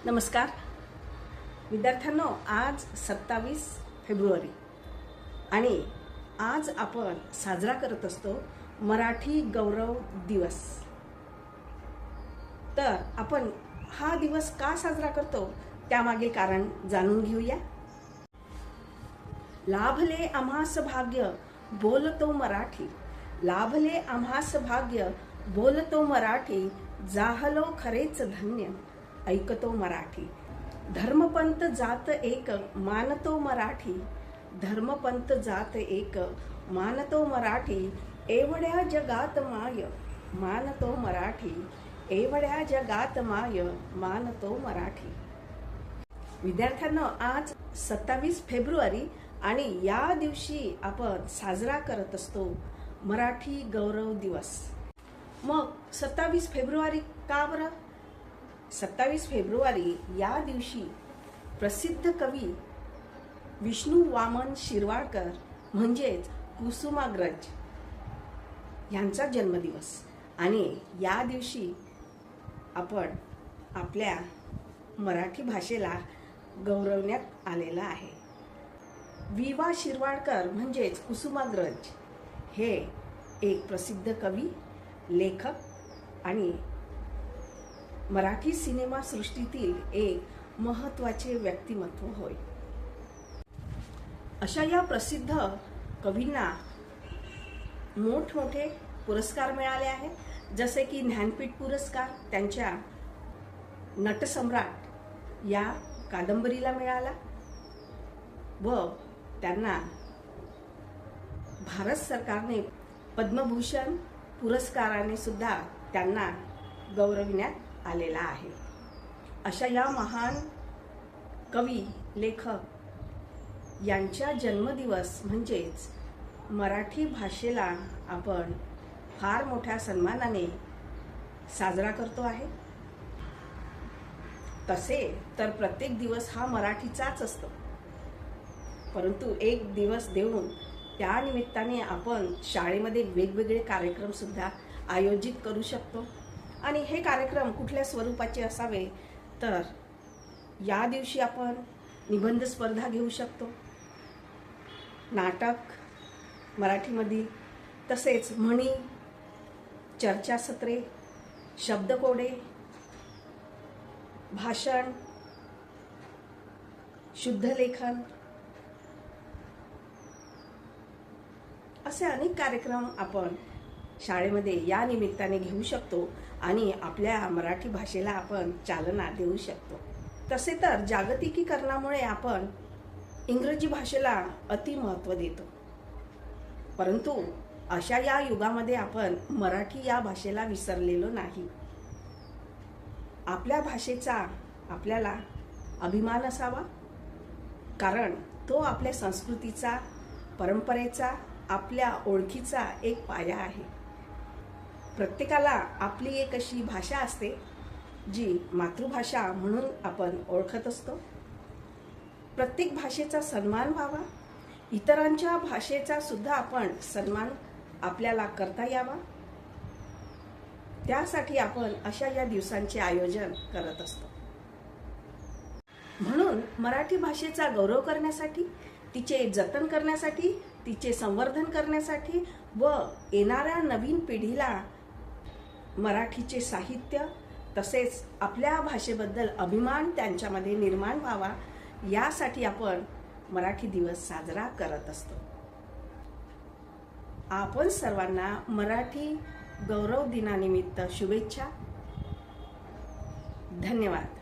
नमस्कार विद्यार्थ्यांनो, आज 27 फेब्रुवारी आणि आज आपण साजरा करत असतो मराठी गौरव दिवस। तर आपण हा दिवस का साजरा करतो त्यामागे कारण जाणून घेऊया। लाभले आम्हास भाग्य बोलतो मराठी, लाभले आम्हास भाग्य बोलतो मराठी, जाहलो खरेच धन्य ऐकतो मराठी। धर्मपंथ जात एक मानतो मराठी, धर्मपंथ जात एक मानतो मराठी, एवढ्या जगात माय मानतो मराठी, एवढ्या जगात माय मानतो मराठी। विद्यार्थ्यांनो, आज 27 फेब्रुवारी आणि या दिवशी आपण साजरा करत असतो मराठी गौरव दिवस। मग 27 फेब्रुवारी का बरं? 27 फेब्रुवारी या दिवशी प्रसिद्ध कवी विष्णू वामन शिरवाडकर म्हणजेच कुसुमाग्रज यांचा जन्मदिवस आणि या दिवशी आपण आपल्या मराठी भाषेला गौरवण्यात आलेला आहे। विवा शिरवाडकर म्हणजेच कुसुमाग्रज हे एक प्रसिद्ध कवी, लेखक आणि मराठी सिनेमा सृष्टीतील एक महत्त्वाचे व्यक्तिमत्व होय। अशा या प्रसिद्ध कवींना मोठमोठे पुरस्कार मिळाले आहेत, जसे की ज्ञानपीठ पुरस्कार त्यांच्या नटसम्राट या कादंबरीला मिळाला व त्यांना भारत सरकारने पद्मभूषण पुरस्काराने सुद्धा त्यांना गौरविण्यात आलेला आहे। अशा या महान कवी, लेखक यांच्या जन्मदिवस म्हणजेच मराठी भाषेला आपण फार मोठ्या सन्मानाने साजरा करतो आहे। तसे तर प्रत्येक दिवस हा मराठीचाच असतो, परंतु एक दिवस देऊन त्या निमित्ताने आपण शाळेमध्ये वेगवेगळे कार्यक्रम सुद्धा आयोजित करू शकतो। आणि हे कार्यक्रम कुठल्या स्वरूपाचे असावे तर या दिवशी आपण निबंध स्पर्धा घेऊ शकतो, नाटक मराठीमधील, तसेच म्हणी, चर्चासत्रे, शब्दकोडे, भाषण, शुद्धलेखन असे अनेक कार्यक्रम आपण शाळेमध्ये या निमित्ताने घेऊ शकतो आणि आपल्या मराठी भाषेला आपण चालना देऊ शकतो। तसे तर जागतिकीकरणामुळे आपण इंग्रजी भाषेला अति महत्त्व देतो, परंतु अशा या युगामध्ये आपण मराठी या भाषेला विसरलेलो नाही। आपल्या भाषेचा आपल्याला अभिमान असावा, कारण तो आपल्या संस्कृतीचा, परंपरेचा, आपल्या ओळखीचा एक पाया आहे। प्रत्येकाला आपली एक अशी भाषा असते जी मातृभाषा म्हणून आपण ओळखत असतो। प्रत्येक भाषेचा सन्मान व्हावा, इतरांच्या भाषेचा सुद्धा आपण सन्मान आपल्याला करता यावा, त्यासाठी आपण अशा या दिवसांचे आयोजन करत असतो। म्हणून मराठी भाषेचा गौरव करण्यासाठी, तिचे जतन करण्यासाठी, तिचे संवर्धन करण्यासाठी व येणाऱ्या नवीन पिढीला मराठीचे साहित्य तसेच आपल्या भाषेबद्दल अभिमान त्यांच्यामध्ये निर्माण व्हावा, यासाठी आपण मराठी दिवस साजरा करत असतो। आपण सर्वांना मराठी गौरव दिनानिमित्त शुभेच्छा। धन्यवाद।